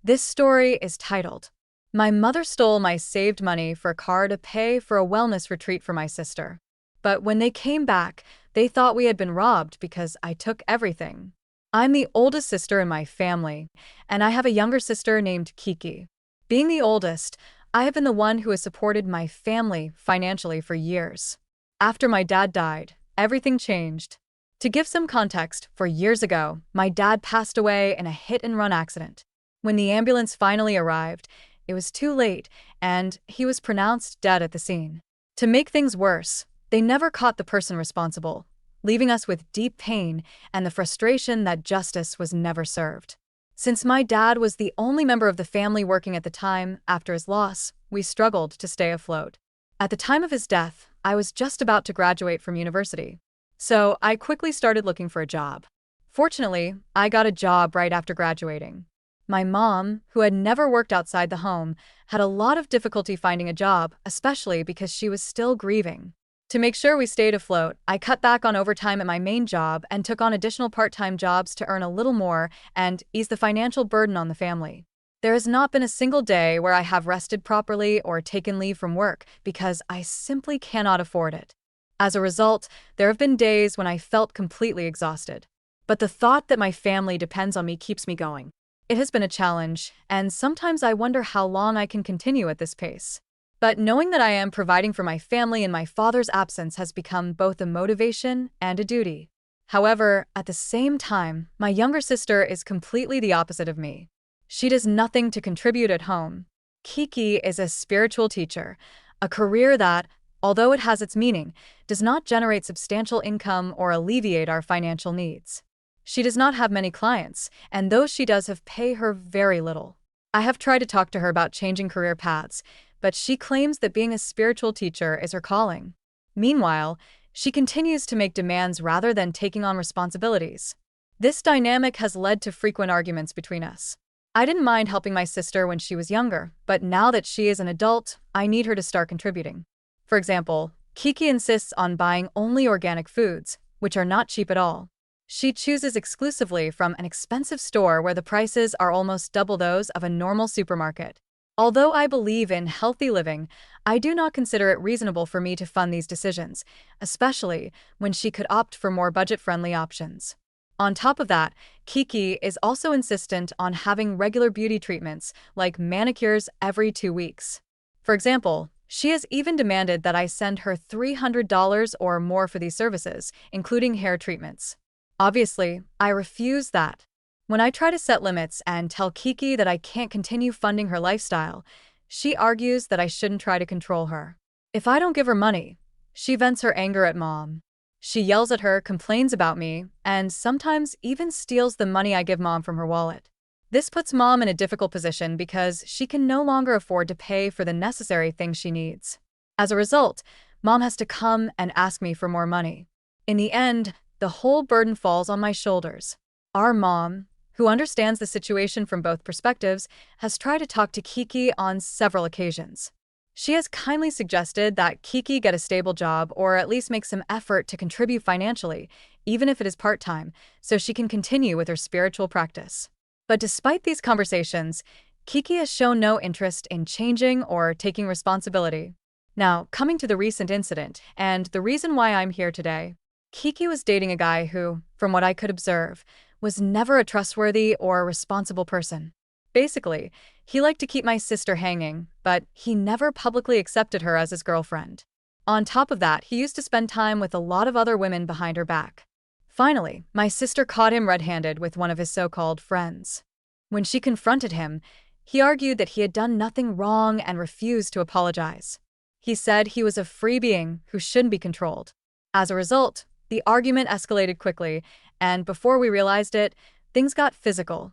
This story is titled, "My Mother Stole My Saved Money for a Car to Pay for a Wellness Retreat for My Sister. But when they came back, they thought we had been robbed because I took everything." I'm the oldest sister in my family, and I have a younger sister named Kiki. Being the oldest, I have been the one who has supported my family financially for years. After my dad died, everything changed. To give some context, 4 years ago, my dad passed away in a hit-and-run accident. When the ambulance finally arrived, it was too late, and he was pronounced dead at the scene. To make things worse, they never caught the person responsible, leaving us with deep pain and the frustration that justice was never served. Since my dad was the only member of the family working at the time after his loss, we struggled to stay afloat. At the time of his death, I was just about to graduate from university, so I quickly started looking for a job. Fortunately, I got a job right after graduating. My mom, who had never worked outside the home, had a lot of difficulty finding a job, especially because she was still grieving. To make sure we stayed afloat, I cut back on overtime at my main job and took on additional part-time jobs to earn a little more and ease the financial burden on the family. There has not been a single day where I have rested properly or taken leave from work because I simply cannot afford it. As a result, there have been days when I felt completely exhausted. But the thought that my family depends on me keeps me going. It has been a challenge, and sometimes I wonder how long I can continue at this pace. But knowing that I am providing for my family in my father's absence has become both a motivation and a duty. However, at the same time, my younger sister is completely the opposite of me. She does nothing to contribute at home. Kiki is a spiritual teacher, a career that, although it has its meaning, does not generate substantial income or alleviate our financial needs. She does not have many clients, and those she does have pay her very little. I have tried to talk to her about changing career paths, but she claims that being a spiritual teacher is her calling. Meanwhile, she continues to make demands rather than taking on responsibilities. This dynamic has led to frequent arguments between us. I didn't mind helping my sister when she was younger, but now that she is an adult, I need her to start contributing. For example, Kiki insists on buying only organic foods, which are not cheap at all. She chooses exclusively from an expensive store where the prices are almost double those of a normal supermarket. Although I believe in healthy living, I do not consider it reasonable for me to fund these decisions, especially when she could opt for more budget-friendly options. On top of that, Kiki is also insistent on having regular beauty treatments, like manicures every 2 weeks. For example, she has even demanded that I send her $300 or more for these services, including hair treatments. Obviously, I refuse that. When I try to set limits and tell Kiki that I can't continue funding her lifestyle, she argues that I shouldn't try to control her. If I don't give her money, she vents her anger at Mom. She yells at her, complains about me, and sometimes even steals the money I give Mom from her wallet. This puts Mom in a difficult position because she can no longer afford to pay for the necessary things she needs. As a result, Mom has to come and ask me for more money. In the end, the whole burden falls on my shoulders. Our mom, who understands the situation from both perspectives, has tried to talk to Kiki on several occasions. She has kindly suggested that Kiki get a stable job or at least make some effort to contribute financially, even if it is part-time, so she can continue with her spiritual practice. But despite these conversations, Kiki has shown no interest in changing or taking responsibility. Now, coming to the recent incident, and the reason why I'm here today, Kiki was dating a guy who, from what I could observe, was never a trustworthy or responsible person. Basically, he liked to keep my sister hanging, but he never publicly accepted her as his girlfriend. On top of that, he used to spend time with a lot of other women behind her back. Finally, my sister caught him red-handed with one of his so-called friends. When she confronted him, he argued that he had done nothing wrong and refused to apologize. He said he was a free being who shouldn't be controlled. As a result, the argument escalated quickly, and before we realized it, things got physical.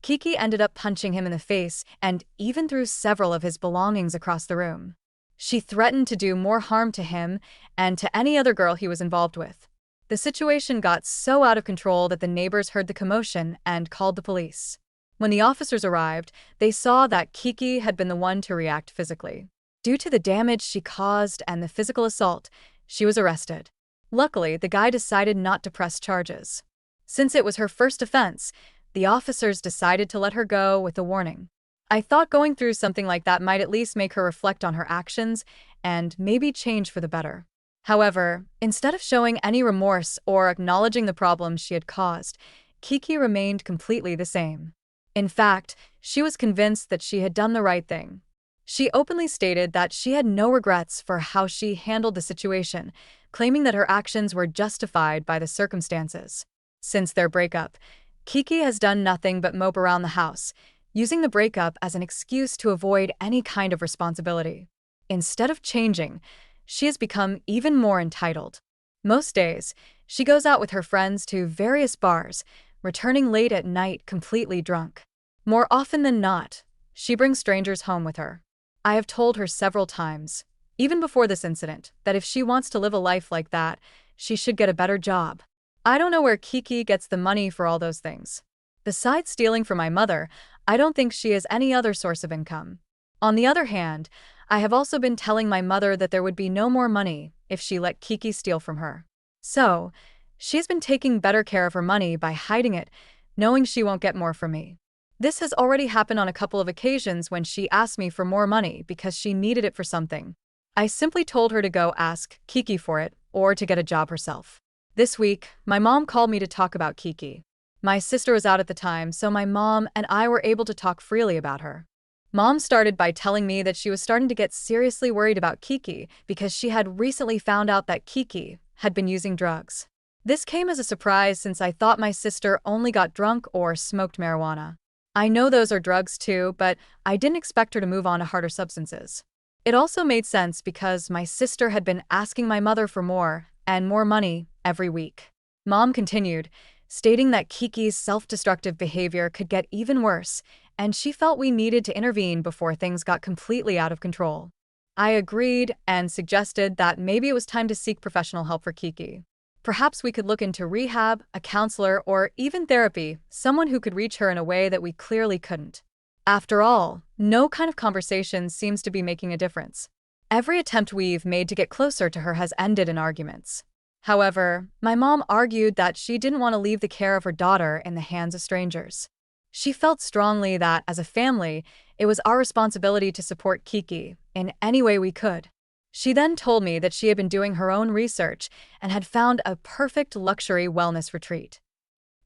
Kiki ended up punching him in the face and even threw several of his belongings across the room. She threatened to do more harm to him and to any other girl he was involved with. The situation got so out of control that the neighbors heard the commotion and called the police. When the officers arrived, they saw that Kiki had been the one to react physically. Due to the damage she caused and the physical assault, she was arrested. Luckily, the guy decided not to press charges. Since it was her first offense, the officers decided to let her go with a warning. I thought going through something like that might at least make her reflect on her actions and maybe change for the better. However, instead of showing any remorse or acknowledging the problems she had caused, Kiki remained completely the same. In fact, she was convinced that she had done the right thing. She openly stated that she had no regrets for how she handled the situation, claiming that her actions were justified by the circumstances. Since their breakup, Kiki has done nothing but mope around the house, using the breakup as an excuse to avoid any kind of responsibility. Instead of changing, she has become even more entitled. Most days, she goes out with her friends to various bars, returning late at night completely drunk. More often than not, she brings strangers home with her. I have told her several times, even before this incident, that if she wants to live a life like that, she should get a better job. I don't know where Kiki gets the money for all those things. Besides stealing from my mother, I don't think she has any other source of income. On the other hand, I have also been telling my mother that there would be no more money if she let Kiki steal from her. So, she's been taking better care of her money by hiding it, knowing she won't get more from me. This has already happened on a couple of occasions when she asked me for more money because she needed it for something. I simply told her to go ask Kiki for it or to get a job herself. This week, my mom called me to talk about Kiki. My sister was out at the time, so my mom and I were able to talk freely about her. Mom started by telling me that she was starting to get seriously worried about Kiki because she had recently found out that Kiki had been using drugs. This came as a surprise since I thought my sister only got drunk or smoked marijuana. I know those are drugs too, but I didn't expect her to move on to harder substances. It also made sense because my sister had been asking my mother for more and more money every week. Mom continued, stating that Kiki's self-destructive behavior could get even worse, and she felt we needed to intervene before things got completely out of control. I agreed and suggested that maybe it was time to seek professional help for Kiki. Perhaps we could look into rehab, a counselor, or even therapy, someone who could reach her in a way that we clearly couldn't. After all, no kind of conversation seems to be making a difference. Every attempt we've made to get closer to her has ended in arguments. However, my mom argued that she didn't want to leave the care of her daughter in the hands of strangers. She felt strongly that, as a family, it was our responsibility to support Kiki in any way we could. She then told me that she had been doing her own research and had found a perfect luxury wellness retreat.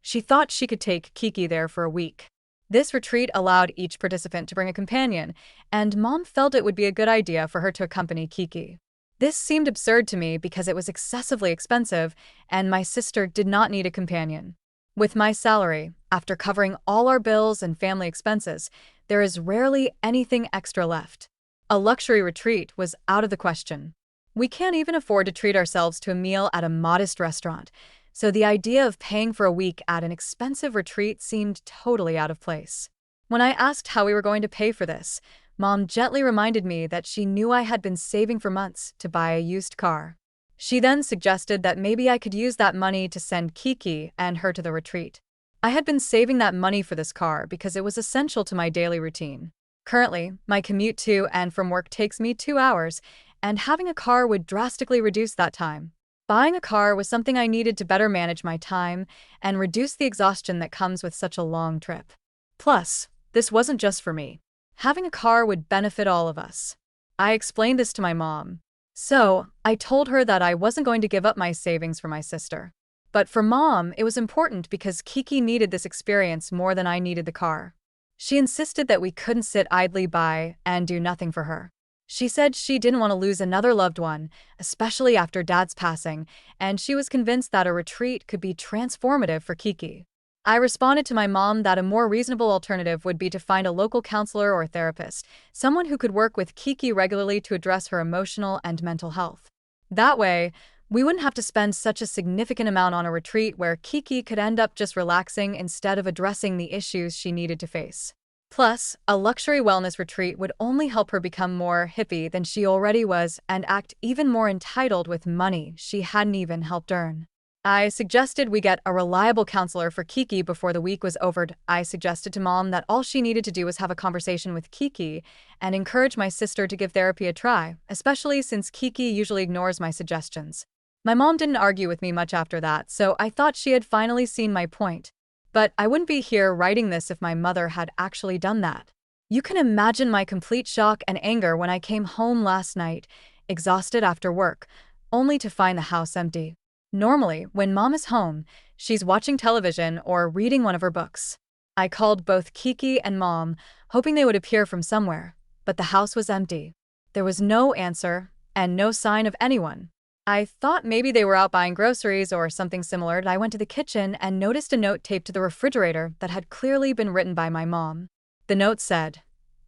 She thought she could take Kiki there for a week. This retreat allowed each participant to bring a companion, and Mom felt it would be a good idea for her to accompany Kiki. This seemed absurd to me because it was excessively expensive, and my sister did not need a companion. With my salary, after covering all our bills and family expenses, there is rarely anything extra left. A luxury retreat was out of the question. We can't even afford to treat ourselves to a meal at a modest restaurant, so the idea of paying for a week at an expensive retreat seemed totally out of place. When I asked how we were going to pay for this, Mom gently reminded me that she knew I had been saving for months to buy a used car. She then suggested that maybe I could use that money to send Kiki and her to the retreat. I had been saving that money for this car because it was essential to my daily routine. Currently, my commute to and from work takes me 2 hours, and having a car would drastically reduce that time. Buying a car was something I needed to better manage my time and reduce the exhaustion that comes with such a long trip. Plus, this wasn't just for me. Having a car would benefit all of us. I explained this to my mom. So, I told her that I wasn't going to give up my savings for my sister. But for Mom, it was important because Kiki needed this experience more than I needed the car. She insisted that we couldn't sit idly by and do nothing for her. She said she didn't want to lose another loved one, especially after Dad's passing, and she was convinced that a retreat could be transformative for Kiki. I responded to my mom that a more reasonable alternative would be to find a local counselor or therapist, someone who could work with Kiki regularly to address her emotional and mental health. That way, we wouldn't have to spend such a significant amount on a retreat where Kiki could end up just relaxing instead of addressing the issues she needed to face. Plus, a luxury wellness retreat would only help her become more hippie than she already was and act even more entitled with money she hadn't even helped earn. I suggested we get a reliable counselor for Kiki before the week was over. I suggested to Mom that all she needed to do was have a conversation with Kiki and encourage my sister to give therapy a try, especially since Kiki usually ignores my suggestions. My mom didn't argue with me much after that, so I thought she had finally seen my point. But I wouldn't be here writing this if my mother had actually done that. You can imagine my complete shock and anger when I came home last night, exhausted after work, only to find the house empty. Normally, when mom is home, she's watching television or reading one of her books. I called both Kiki and mom, hoping they would appear from somewhere, but the house was empty. There was no answer and no sign of anyone. I thought maybe they were out buying groceries or something similar, and I went to the kitchen and noticed a note taped to the refrigerator that had clearly been written by my mom. The note said,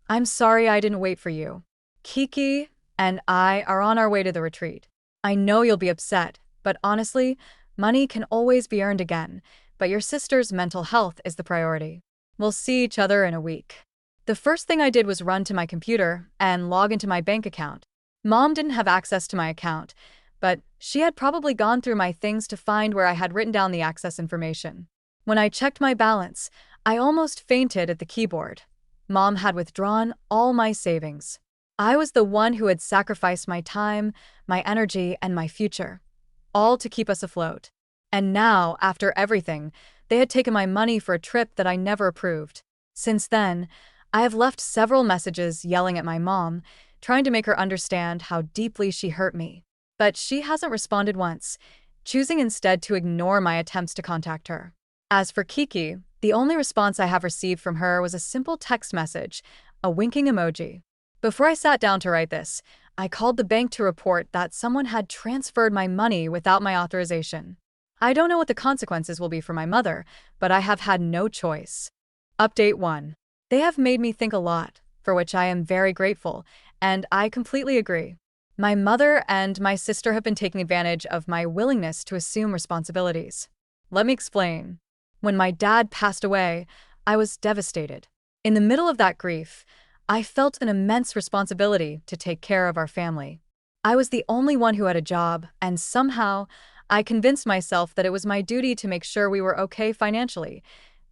"I'm sorry I didn't wait for you. Kiki and I are on our way to the retreat. I know you'll be upset, but honestly, money can always be earned again, but your sister's mental health is the priority. We'll see each other in a week." The first thing I did was run to my computer and log into my bank account. Mom didn't have access to my account, but she had probably gone through my things to find where I had written down the access information. When I checked my balance, I almost fainted at the keyboard. Mom had withdrawn all my savings. I was the one who had sacrificed my time, my energy, and my future, all to keep us afloat. And now, after everything, they had taken my money for a trip that I never approved. Since then, I have left several messages yelling at my mom, trying to make her understand how deeply she hurt me. But she hasn't responded once, choosing instead to ignore my attempts to contact her. As for Kiki, the only response I have received from her was a simple text message, a winking emoji. Before I sat down to write this, I called the bank to report that someone had transferred my money without my authorization. I don't know what the consequences will be for my mother, but I have had no choice. Update 1. They have made me think a lot, for which I am very grateful, and I completely agree. My mother and my sister have been taking advantage of my willingness to assume responsibilities. Let me explain. When my dad passed away, I was devastated. In the middle of that grief, I felt an immense responsibility to take care of our family. I was the only one who had a job, and somehow, I convinced myself that it was my duty to make sure we were okay financially,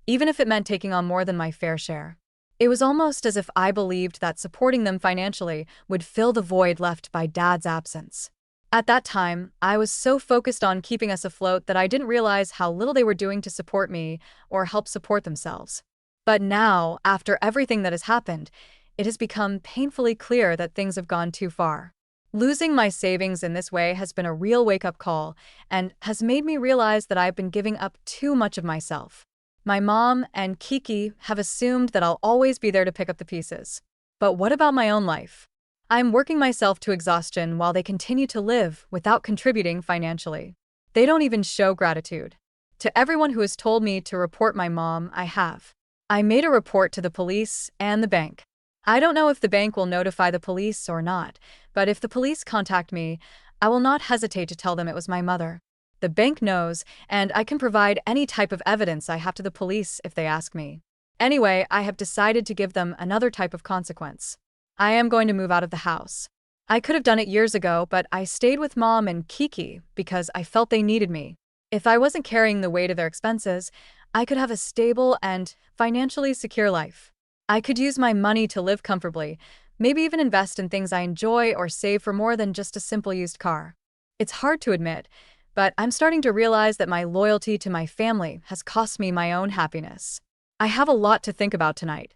even if it meant taking on more than my fair share. It was almost as if I believed that supporting them financially would fill the void left by Dad's absence. At that time, I was so focused on keeping us afloat that I didn't realize how little they were doing to support me or help support themselves. But now, after everything that has happened, it has become painfully clear that things have gone too far. Losing my savings in this way has been a real wake-up call and has made me realize that I've been giving up too much of myself. My mom and Kiki have assumed that I'll always be there to pick up the pieces. But what about my own life? I'm working myself to exhaustion while they continue to live without contributing financially. They don't even show gratitude. To everyone who has told me to report my mom, I have. I made a report to the police and the bank. I don't know if the bank will notify the police or not, but if the police contact me, I will not hesitate to tell them it was my mother. The bank knows, and I can provide any type of evidence I have to the police if they ask me. Anyway, I have decided to give them another type of consequence. I am going to move out of the house. I could have done it years ago, but I stayed with Mom and Kiki because I felt they needed me. If I wasn't carrying the weight of their expenses, I could have a stable and financially secure life. I could use my money to live comfortably, maybe even invest in things I enjoy or save for more than just a simple used car. It's hard to admit, but I'm starting to realize that my loyalty to my family has cost me my own happiness. I have a lot to think about tonight.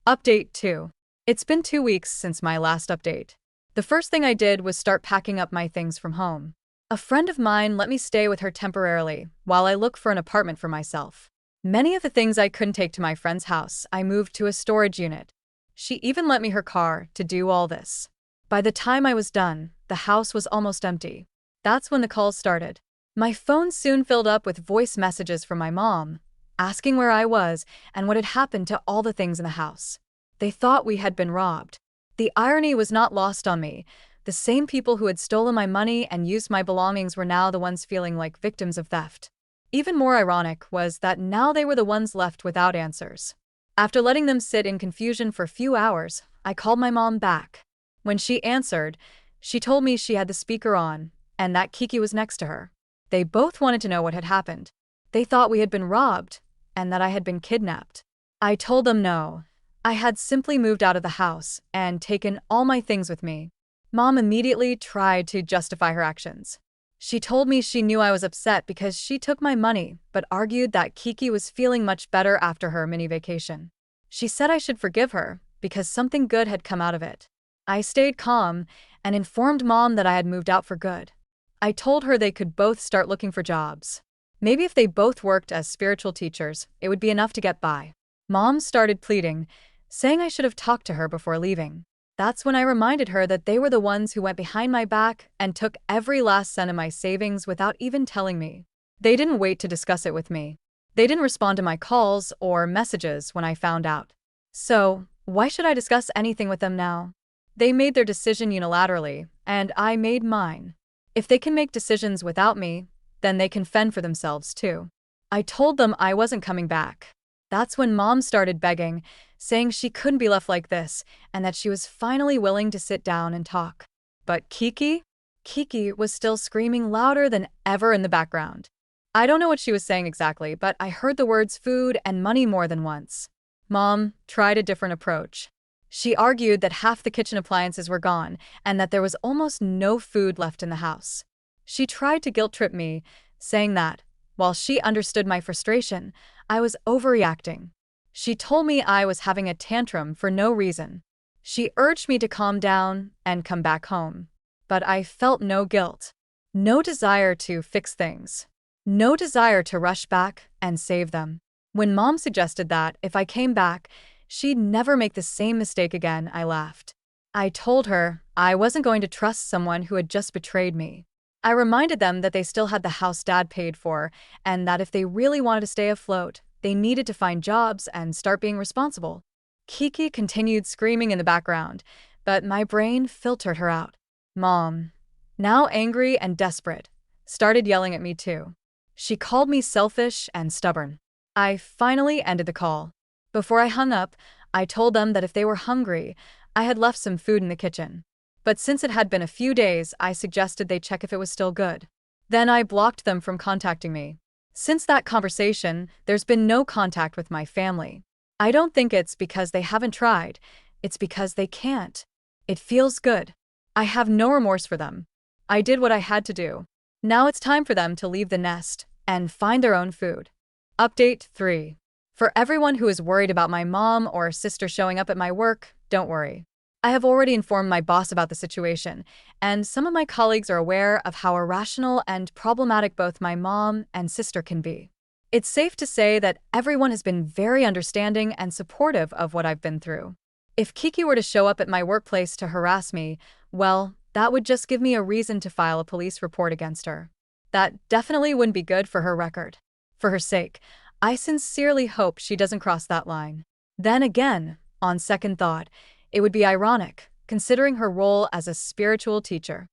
Update 2. It's been 2 weeks since my last update. The first thing I did was start packing up my things from home. A friend of mine let me stay with her temporarily while I look for an apartment for myself. Many of the things I couldn't take to my friend's house, I moved to a storage unit. She even lent me her car to do all this. By the time I was done, the house was almost empty. That's when the calls started. My phone soon filled up with voice messages from my mom, asking where I was and what had happened to all the things in the house. They thought we had been robbed. The irony was not lost on me. The same people who had stolen my money and used my belongings were now the ones feeling like victims of theft. Even more ironic was that now they were the ones left without answers. After letting them sit in confusion for a few hours, I called my mom back. When she answered, she told me she had the speaker on and that Kiki was next to her. They both wanted to know what had happened. They thought we had been robbed and that I had been kidnapped. I told them no. I had simply moved out of the house and taken all my things with me. Mom immediately tried to justify her actions. She told me she knew I was upset because she took my money, but argued that Kiki was feeling much better after her mini vacation. She said I should forgive her because something good had come out of it. I stayed calm and informed Mom that I had moved out for good. I told her they could both start looking for jobs. Maybe if they both worked as spiritual teachers, it would be enough to get by. Mom started pleading, saying I should have talked to her before leaving. That's when I reminded her that they were the ones who went behind my back and took every last cent of my savings without even telling me. They didn't wait to discuss it with me. They didn't respond to my calls or messages when I found out. So, why should I discuss anything with them now? They made their decision unilaterally, and I made mine. If they can make decisions without me, then they can fend for themselves too. I told them I wasn't coming back. That's when Mom started begging, saying she couldn't be left like this and that she was finally willing to sit down and talk. But Kiki? Kiki was still screaming louder than ever in the background. I don't know what she was saying exactly, but I heard the words food and money more than once. Mom tried a different approach. She argued that half the kitchen appliances were gone and that there was almost no food left in the house. She tried to guilt-trip me, saying that, while she understood my frustration, I was overreacting. She told me I was having a tantrum for no reason. She urged me to calm down and come back home. But I felt no guilt, no desire to fix things, no desire to rush back and save them. When Mom suggested that, if I came back, she'd never make the same mistake again, I laughed. I told her I wasn't going to trust someone who had just betrayed me. I reminded them that they still had the house Dad paid for, and that if they really wanted to stay afloat, they needed to find jobs and start being responsible. Kiki continued screaming in the background, but my brain filtered her out. Mom, now angry and desperate, started yelling at me too. She called me selfish and stubborn. I finally ended the call. Before I hung up, I told them that if they were hungry, I had left some food in the kitchen. But since it had been a few days, I suggested they check if it was still good. Then I blocked them from contacting me. Since that conversation, there's been no contact with my family. I don't think it's because they haven't tried. It's because they can't. It feels good. I have no remorse for them. I did what I had to do. Now it's time for them to leave the nest and find their own food. Update 3. For everyone who is worried about my mom or sister showing up at my work, don't worry. I have already informed my boss about the situation, and some of my colleagues are aware of how irrational and problematic both my mom and sister can be. It's safe to say that everyone has been very understanding and supportive of what I've been through. If Kiki were to show up at my workplace to harass me, well, that would just give me a reason to file a police report against her. That definitely wouldn't be good for her record. For her sake, I sincerely hope she doesn't cross that line. Then again, on second thought, it would be ironic, considering her role as a spiritual teacher.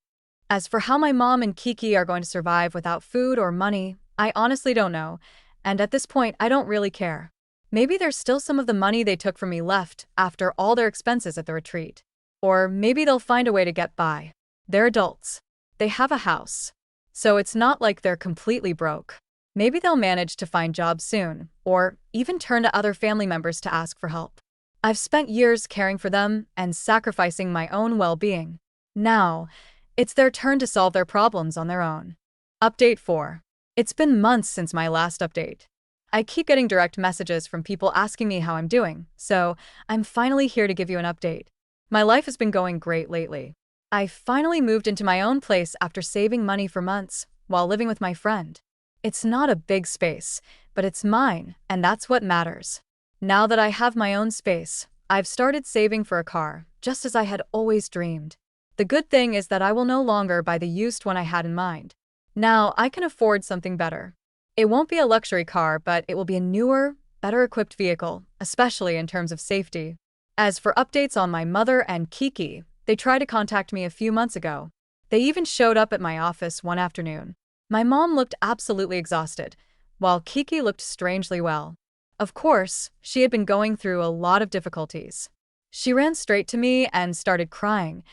As for how my mom and Kiki are going to survive without food or money, I honestly don't know, and at this point I don't really care. Maybe there's still some of the money they took from me left after all their expenses at the retreat. Or maybe they'll find a way to get by. They're adults. They have a house. So it's not like they're completely broke. Maybe they'll manage to find jobs soon, or even turn to other family members to ask for help. I've spent years caring for them and sacrificing my own well-being. Now, it's their turn to solve their problems on their own. Update 4. It's been months since my last update. I keep getting direct messages from people asking me how I'm doing, so I'm finally here to give you an update. My life has been going great lately. I finally moved into my own place after saving money for months while living with my friend. It's not a big space, but it's mine, and that's what matters. Now that I have my own space, I've started saving for a car, just as I had always dreamed. The good thing is that I will no longer buy the used one I had in mind. Now I can afford something better. It won't be a luxury car, but it will be a newer, better-equipped vehicle, especially in terms of safety. As for updates on my mother and Kiki, they tried to contact me a few months ago. They even showed up at my office one afternoon. My mom looked absolutely exhausted, while Kiki looked strangely well. Of course, she had been going through a lot of difficulties. She ran straight to me and started crying,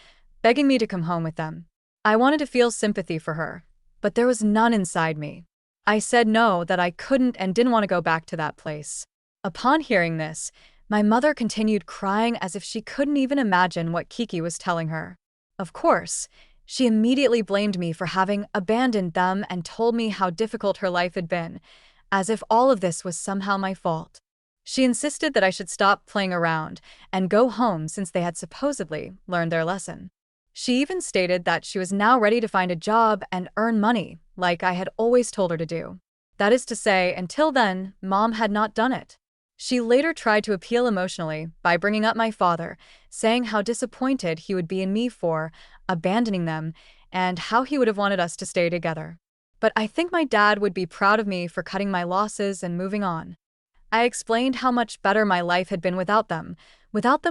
begging me to come home with them. I wanted to feel sympathy for her, but there was none inside me. I said no, that I couldn't and didn't want to go back to that place. Upon hearing this, my mother continued crying as if she couldn't even imagine what Kiki was telling her. Of course, She immediately blamed me for having abandoned them and told me how difficult her life had been, as if all of this was somehow my fault. She insisted that I should stop playing around and go home since they had supposedly learned their lesson. She even stated that she was now ready to find a job and earn money, like I had always told her to do. That is to say, until then, Mom had not done it. She later tried to appeal emotionally by bringing up my father, saying how disappointed he would be in me for abandoning them and how he would have wanted us to stay together. But I think my dad would be proud of me for cutting my losses and moving on. I explained how much better my life had been without them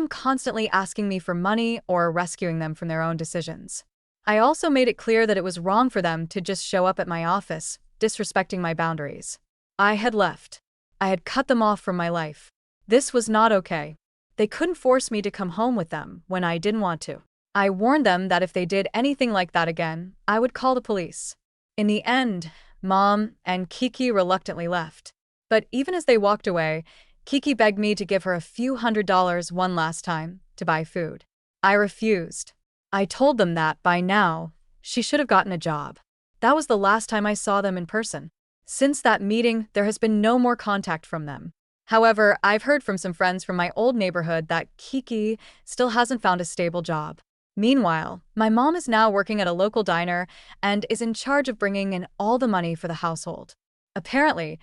constantly asking me for money or rescuing them from their own decisions. I also made it clear that it was wrong for them to just show up at my office, disrespecting my boundaries. I had left. I had cut them off from my life. This was not okay. They couldn't force me to come home with them when I didn't want to. I warned them that if they did anything like that again, I would call the police. In the end, Mom and Kiki reluctantly left. But even as they walked away, Kiki begged me to give her a few $100s one last time to buy food. I refused. I told them that, by now, she should have gotten a job. That was the last time I saw them in person. Since that meeting, there has been no more contact from them. However, I've heard from some friends from my old neighborhood that Kiki still hasn't found a stable job. Meanwhile, my mom is now working at a local diner and is in charge of bringing in all the money for the household. Apparently,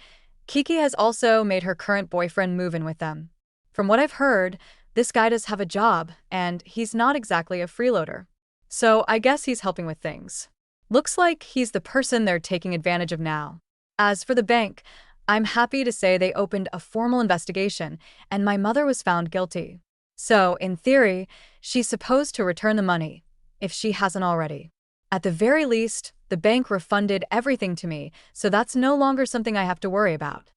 Kiki has also made her current boyfriend move in with them. From what I've heard, this guy does have a job, and he's not exactly a freeloader. So I guess he's helping with things. Looks like he's the person they're taking advantage of now. As for the bank, I'm happy to say they opened a formal investigation, and my mother was found guilty. So, in theory, she's supposed to return the money, if she hasn't already. At the very least, the bank refunded everything to me, so that's no longer something I have to worry about.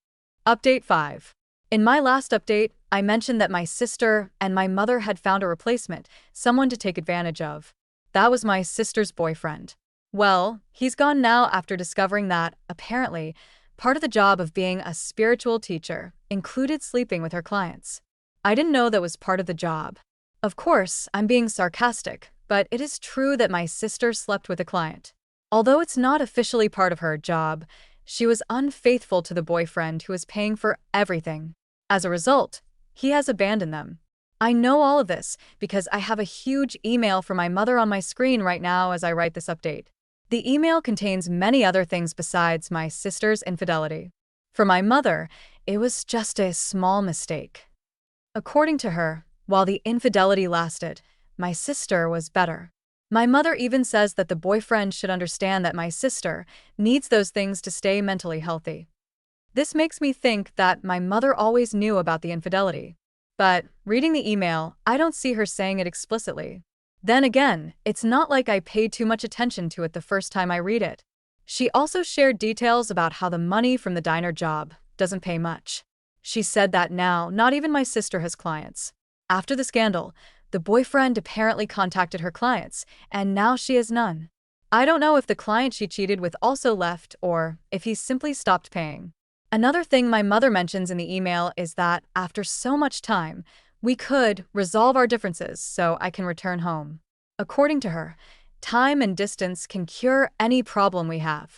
Update 5. In my last update, I mentioned that my sister and my mother had found a replacement, someone to take advantage of. That was my sister's boyfriend. Well, he's gone now after discovering that, apparently, part of the job of being a spiritual teacher included sleeping with her clients. I didn't know that was part of the job. Of course, I'm being sarcastic, but it is true that my sister slept with a client. Although it's not officially part of her job, she was unfaithful to the boyfriend who was paying for everything. As a result, he has abandoned them. I know all of this because I have a huge email from my mother on my screen right now as I write this update. The email contains many other things besides my sister's infidelity. For my mother, it was just a small mistake. According to her, while the infidelity lasted, my sister was better. My mother even says that the boyfriend should understand that my sister needs those things to stay mentally healthy. This makes me think that my mother always knew about the infidelity. But, reading the email, I don't see her saying it explicitly. Then again, it's not like I paid too much attention to it the first time I read it. She also shared details about how the money from the diner job doesn't pay much. She said that now, not even my sister has clients. After the scandal, the boyfriend apparently contacted her clients, and now she has none. I don't know if the client she cheated with also left or if he simply stopped paying. Another thing my mother mentions in the email is that, after so much time, we could resolve our differences so I can return home. According to her, time and distance can cure any problem we have.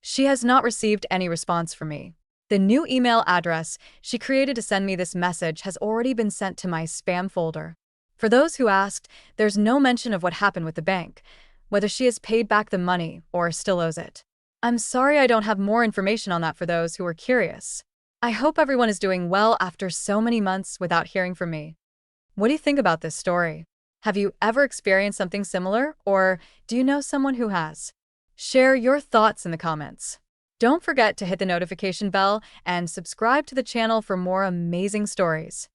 She has not received any response from me. The new email address she created to send me this message has already been sent to my spam folder. For those who asked, there's no mention of what happened with the bank, whether she has paid back the money or still owes it. I'm sorry I don't have more information on that for those who are curious. I hope everyone is doing well after so many months without hearing from me. What do you think about this story? Have you ever experienced something similar, or do you know someone who has? Share your thoughts in the comments. Don't forget to hit the notification bell and subscribe to the channel for more amazing stories.